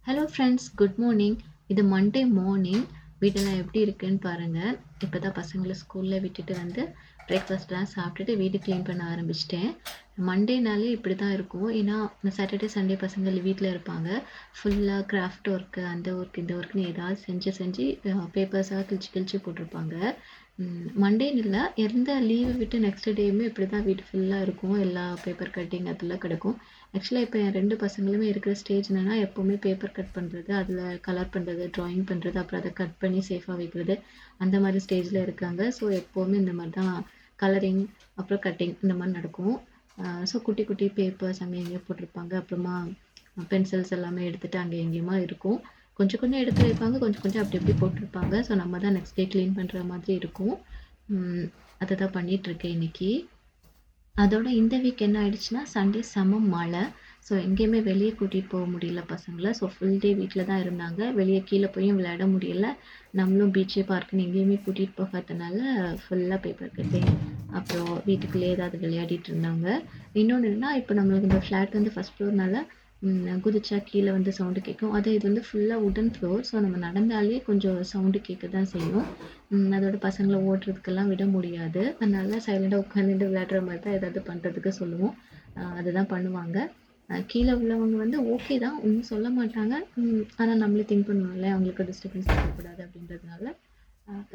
Hello friends, good morning. இது Monday morning. வீடெல்லாம் எப்படி இருக்குன்னு பாருங்கள். இப்போ தான் பசங்களை ஸ்கூலில் விட்டுட்டு வந்து பிரேக்ஃபாஸ்ட்லாம் சாப்பிட்டுட்டு வீடு க்ளீன் பண்ண ஆரம்பிச்சிட்டேன். மண்டேனாலே இப்படி தான் இருக்கும். ஏன்னா சாட்டர்டே சண்டே பசங்கள் வீட்டில் இருப்பாங்க. ஃபுல்லாக கிராஃப்ட் ஒர்க்கு, அந்த ஒர்க் இந்த ஒர்க்னு ஏதாவது செஞ்சு செஞ்சு பேப்பர்ஸாக கிழிச்சு கிழிச்சு போட்டிருப்பாங்க. மண்டேன்னு இல்லை, எந்த லீவு விட்டு நெக்ஸ்ட் டேயுமே இப்படி தான் வீடு ஃபுல்லாக இருக்கும். எல்லா பேப்பர் கட்டிங் அதெல்லாம் கிடக்கும். ஆக்சுவலாக இப்போ என் 2 பசங்களுமே இருக்கிற ஸ்டேஜ் என்னென்னா, எப்போவுமே பேப்பர் கட் பண்ணுறது, அதில் கலர் பண்ணுறது, ட்ராயிங் பண்ணுறது, அப்புறம் அதை கட் பண்ணி சேஃபாக வைக்கிறது, அந்த மாதிரி ஸ்டேஜில் இருக்காங்க. ஸோ எப்போவுமே இந்த மாதிரி தான் கலரிங் அப்புறம் கட்டிங் இந்த மாதிரி நடக்கும். ஸோ குட்டி குட்டி பேப்பர்ஸ் அங்கே எங்கேயோ போட்டிருப்பாங்க. அப்புறமா பென்சில்ஸ் எல்லாமே எடுத்துகிட்டு அங்கே எங்கேயுமா இருக்கும். கொஞ்சம் கொஞ்சம் எடுத்து வைப்பாங்க, கொஞ்சம் கொஞ்சம் அப்படி இப்படி போட்டிருப்பாங்க. ஸோ நம்ம தான் நெக்ஸ்ட் டே க்ளீன் பண்ணுற மாதிரி இருக்கும். அதை தான் பண்ணிகிட்ருக்கேன் இன்றைக்கி. அதோட இந்த வீக் என்ன ஆயிடுச்சுன்னா, சண்டே செம மழை. ஸோ எங்கேயுமே வெளியே கூட்டிகிட்டு போக முடியல பசங்களை. ஸோ ஃபுல் டே வீட்டில் தான் இருந்தாங்க. வெளியே கீழே போயும் விளையாட முடியல. நம்மளும் பீச்சு பார்க்குன்னு எங்கேயுமே கூட்டிகிட்டு போகாதனால ஃபுல்லாக பேப்பர் கட்டிங், அப்புறம் வீட்டுக்குள்ளேயே ஏதாவது விளையாடிட்டு இருந்தாங்க. இன்னொன்று என்னன்னா, இப்போ நம்மளுக்கு இந்த ஃப்ளாட் வந்து ஃபஸ்ட் ஃப்ளோர்னால குதிச்சா கீழே வந்து சவுண்டு கேட்கும். அதே இது வந்து ஃபுல்லாக உடன் ஃப்ளோர். ஸோ நம்ம நடந்தாலே கொஞ்சம் சவுண்டு கேட்க தான் செய்யும். அதோட பசங்களை ஓட்டுறதுக்கெல்லாம் விட முடியாது. அதனால சைலண்டாக உட்காந்துட்டு விளையாடுற மாதிரி தான் ஏதாவது பண்ணுறதுக்கு சொல்லுவோம். அதுதான் பண்ணுவாங்க. கீழே உள்ளவங்க வந்து ஓகே தான், ஒன்றும் சொல்ல மாட்டாங்க. ஆனால் நம்மளே திங்க் பண்ணுவோம்ல, அவங்களுக்கு டிஸ்டர்பன்ஸ் இருக்கக்கூடாது அப்படின்றதுனால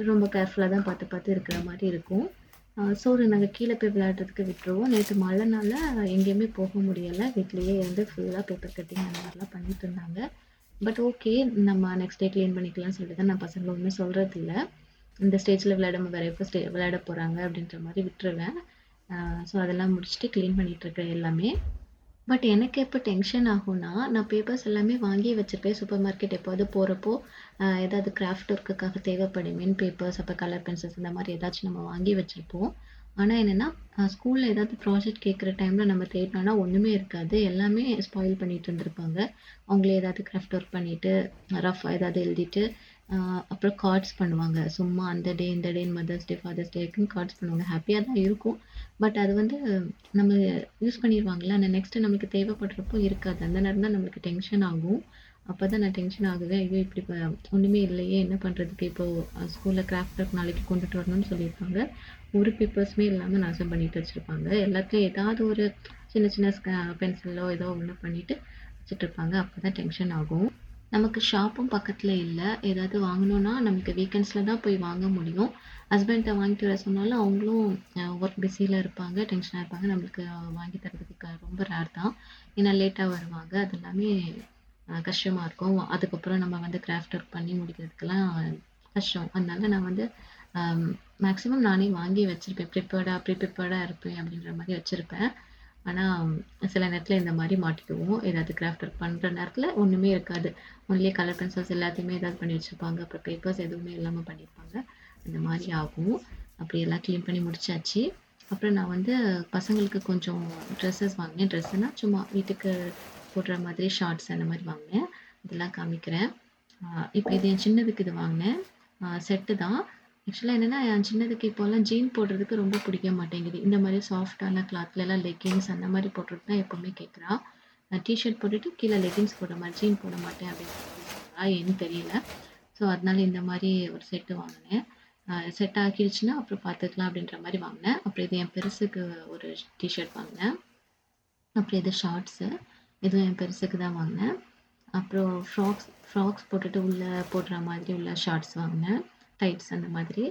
ரொம்ப கேர்ஃபுல்லாக தான் பார்த்து பார்த்து இருக்கிற மாதிரி இருக்கும். ஸோ நாங்கள் கீழே போய் விளையாடுறதுக்கு விட்டுருவோம். நேற்று மழைனால எங்கேயுமே போக முடியலை. வீட்லேயே இருந்து ஃபுல்லாக பேப்பர் கட்டிங் அந்த மாதிரிலாம் பண்ணிட்டு இருந்தாங்க. பட் ஓகே, நம்ம நெக்ஸ்ட் டே க்ளீன் பண்ணிக்கலாம்னு சொல்லிட்டு தான் நான் பசங்களை ஒன்றும் சொல்கிறதில்ல. இந்த ஸ்டேஜில் விளையாடாமல் வேறு எப்போ விளையாட போகிறாங்க அப்படின்ற மாதிரி விட்டுருவேன். ஸோ அதெல்லாம் முடிச்சுட்டு க்ளீன் பண்ணிகிட்ருக்கேன் எல்லாமே. பட் எனக்கு எப்போ டென்ஷன் ஆகும்னா, நான் பேப்பர்ஸ் எல்லாமே வாங்கி வச்சுருப்பேன். சூப்பர் மார்க்கெட் எப்போது போகிறப்போ ஏதாவது கிராஃப்ட் ஒர்க்குக்காக தேவைப்படுமேன்னு பேப்பர்ஸ், அப்போ கலர் பென்சில்ஸ் இந்த மாதிரி ஏதாச்சும் நம்ம வாங்கி வச்சுருப்போம். ஆனால் என்னென்னா, ஸ்கூலில் ஏதாவது ப்ராஜெக்ட் கேட்குற டைமில் நம்ம தேடினோன்னா ஒன்றுமே இருக்காது. எல்லாமே ஸ்பாயில் பண்ணிட்டு இருந்திருப்பாங்க. அவங்களே ஏதாவது கிராஃப்ட் ஒர்க் பண்ணிவிட்டு ரஃபாக ஏதாவது எழுதிட்டு அப்புறம் கார்ட்ஸ் பண்ணுவாங்க. சும்மா அந்த டே இந்த டே மதர்ஸ் டே ஃபாதர்ஸ் டேக்குன்னு கார்ட்ஸ் பண்ணுவாங்க. ஹாப்பியாக தான் இருக்கும். பட் அது வந்து நம்ம யூஸ் பண்ணிடுவாங்கல்ல, அந்த நெக்ஸ்ட்டு நம்மளுக்கு தேவைப்படுறப்போ இருக்காது. அந்த நேரம் தான் நம்மளுக்கு டென்ஷன் ஆகும். அப்போ தான் நான் டென்ஷன் ஆகுவேன். ஐயோ இப்படி ஒன்றுமே இல்லையே, என்ன பண்ணுறதுக்கு? இப்போது ஸ்கூலில் கிராஃப்ட் ஒர்க் நாளைக்கு கொண்டுட்டு வரணும்னு சொல்லியிருப்பாங்க. ஒரு பேப்பர்ஸுமே இல்லாமல் நாசம் பண்ணிட்டு வச்சுருப்பாங்க. எல்லாத்துலேயும் ஏதாவது ஒரு சின்ன சின்ன பென்சிலோ ஏதோ ஒன்று பண்ணிவிட்டு வச்சுட்ருப்பாங்க. அப்போ தான் டென்ஷன் ஆகும். நமக்கு ஷாப்பும் பக்கத்தில் இல்லை. ஏதாவது வாங்கணுன்னா நமக்கு வீக்கெண்ட்ஸில் தான் போய் வாங்க முடியும். ஹஸ்பண்ட்டை வாங்கிட்டு வர சொன்னாலும் அவங்களும் ஒர்க் பிஸியில் இருப்பாங்க, டென்ஷனாக இருப்பாங்க. நம்மளுக்கு வாங்கி தரதுக்கு ரொம்ப ரேர் தான். ஏன்னா லேட்டாக வருவாங்க. அது எல்லாமே கஷ்டமாக இருக்கும். அதுக்கப்புறம் நம்ம வந்து கிராஃப்ட் ஒர்க் பண்ணி முடிக்கிறதுக்கெல்லாம் கஷ்டம். அதனால நான் வந்து மேக்ஸிமம் நானே வாங்கி வச்சுருப்பேன். ப்ரிப்பேர்டாக இருப்பேன் அப்படின்ற மாதிரி வச்சுருப்பேன். ஆனால் சில நேரத்தில் இந்த மாதிரி மாட்டிக்குவோம். ஏதாவது கிராஃப்ட் ஒர்க் பண்ணுற நேரத்தில் ஒன்றுமே இருக்காது. ஒன்லி கலர் பென்சில்ஸ் எல்லாத்தையுமே ஏதாவது பண்ணி வச்சுருப்பாங்க. அப்புறம் பேப்பர்ஸ் எதுவுமே இல்லாமல் பண்ணியிருப்பாங்க. அந்த மாதிரி ஆகும். அப்படி எல்லாம் க்ளீன் பண்ணி முடிச்சாச்சு. அப்புறம் நான் வந்து பசங்களுக்கு கொஞ்சம் ட்ரெஸ்ஸஸ் வாங்கினேன். ட்ரெஸ்ஸுனால் சும்மா வீட்டுக்கு போடுற மாதிரி ஷார்ட்ஸ் அந்த மாதிரி வாங்கினேன். இதெல்லாம் காமிக்கிறேன். இப்போ இது என் சின்னதுக்கு இது வாங்கினேன். செட்டு தான். ஆக்சுவலாக என்னென்னா, என் சின்னதுக்கு இப்போல்லாம் ஜீன் போடுறதுக்கு ரொம்ப பிடிக்க மாட்டேங்குது. இந்த மாதிரி சாஃப்டான கிளாத்லலாம் லெக்கின்ஸ் அந்த மாதிரி போடுறது தான் எப்போவுமே கேட்குறா. டிஷர்ட் போட்டுட்டு கீழே லெக்கின்ஸ் போடுற மாதிரி, ஜீன் போட மாட்டேன் அப்படின்னு சொல்கிறா. ஏன்னு தெரியல. ஸோ அதனால இந்த மாதிரி ஒரு செட்டு வாங்கினேன். செட் ஆக்கிடுச்சுன்னா அப்புறம் பார்த்துக்கலாம் அப்படின்ற மாதிரி வாங்கினேன். அப்புறம் இது என் பெருசுக்கு ஒரு டிஷர்ட் வாங்கினேன். அப்புறம் இது ஷார்ட்ஸு, இதுவும் என் பெருசுக்கு தான் வாங்கினேன். அப்புறம் ஃப்ராக்ஸ் போட்டுட்டு உள்ளே போடுற மாதிரி உள்ள ஷார்ட்ஸ் வாங்கினேன். டைட்ஸ் அந்த மாதிரி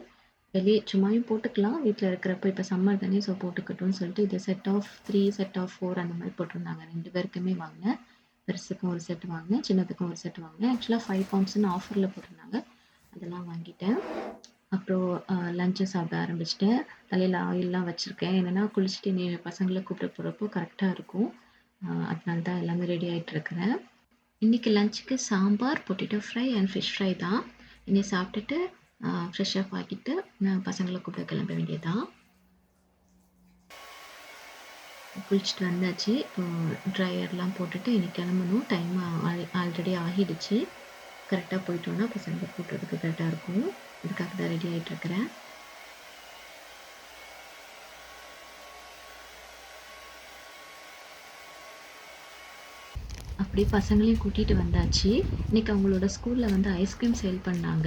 வெளியே சும்மாவும் போட்டுக்கலாம் வீட்டில் இருக்கிறப்ப. இப்போ சம்மர் தானே, ஸோ போட்டுக்கட்டும்னு சொல்லிட்டு இது செட் ஆஃப் 3 செட் ஆஃப் 4 அந்த மாதிரி போட்டிருந்தாங்க. 2 பேருக்குமே வாங்கினேன். பெருசுக்கும் ஒரு செட் வாங்கினேன், சின்னதுக்கும் ஒரு செட் வாங்கினேன். ஆக்சுவலாக 5 பவுண்ட்ஸ்னு ஆஃபரில் போட்டிருந்தாங்க. அதெல்லாம் வாங்கிட்டேன். அப்புறம் லஞ்சு சாப்பிட ஆரம்பிச்சிட்டேன். தலையில் ஆயிலெலாம் வச்சுருக்கேன். என்னென்னா குளிச்சுட்டு நீ பசங்களை கூப்பிட போகிறப்போ கரெக்டாக இருக்கும். அதனால தான் எல்லாமே ரெடி ஆகிட்டுருக்கிறேன். இன்றைக்கி லஞ்சுக்கு sambar, potato fry and fish fry தான். இனி சாப்பிட்டுட்டு ஃப்ரெஷ் அப் ஆகிட்டு நான் பசங்களை கூப்பிட கிளம்ப வேண்டியதான். குளிச்சுட்டு வந்தாச்சு. ட்ரையர்லாம் போட்டுட்டு இனி கிளம்பணும். டைம் ஆல்ரெடி ஆகிடுச்சு. கரெக்டாக போயிட்டோன்னா பசங்களை கூப்பிட்றதுக்கு கரெக்டாக இருக்கும். இதுக்காக தான் ரெடி ஆகிட்டுருக்கிறேன். அப்போ அப்படியே பசங்களையும் கூட்டிட்டு வந்தாச்சு. இன்னைக்கு அவங்களோட ஸ்கூல்ல வந்து ஐஸ்கிரீம் சேல் பண்ணாங்க.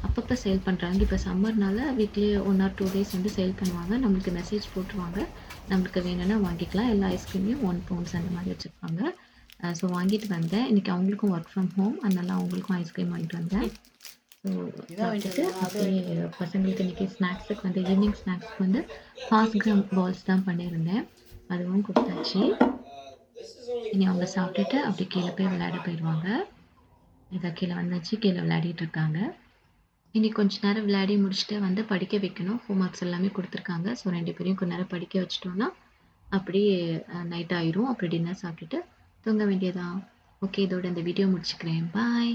அப்பப்ப சேல் பண்றாங்க. இப்ப சம்மர்னால வீக்லி 1 ஆர் 2 டேஸ் வந்து சேல் பண்ணுவாங்க. நம்மளுக்கு மெசேஜ் போட்டுருவாங்க. நம்மளுக்கு வேணும்னா வாங்கிக்கலாம். எல்லா ஐஸ்கிரீமையும் 1 பவுண்ட்ஸ் அந்த மாரி வச்சிருப்பாங்க. ஸோ வாங்கிட்டு வந்தேன். இன்னைக்கு அவங்களுக்கும் ஒர்க் ஃப்ரம் ஹோம். அதனால அவங்களுக்கும் ஐஸ்கிரீம் வாங்கிட்டு வந்தேன். ஸோ சாப்பிட்டுட்டு அப்படியே பசங்களுக்கு இன்னைக்கு ஸ்நாக்ஸுக்கு வந்து ஈவினிங் ஸ்நாக்ஸ்க்கு வந்து ஃபாஸ்ட் கிராம் பால்ஸ் தான் பண்ணியிருந்தேன். அதுவும் குடுத்தாச்சு. இனி அவங்க சாப்பிட்டுட்டு அப்படியே கீழ போய் விளையாட போயிருவாங்க. இதோ கீழ வந்தாச்சு. கீழ விளையாடிட்டு இருக்காங்க. இனி கொஞ்ச நேரம் விளையாடி முடிச்சுட்டு வந்து படிக்க வைக்கணும். ஹோம் ஒர்க்ஸ் எல்லாமே குடுத்துருக்காங்க. ஸோ 2 பேரையும் கொஞ்ச நேரம் படிக்க வச்சுட்டோம்னா, அப்படியே நைட் ஆயிரும். அப்புறம் டின்னர் சாப்பிட்டுட்டு தூங்க வேண்டியதுதான். ஓகே. இதோட இந்த வீடியோ முடிச்சுக்கிறேன். பாய்.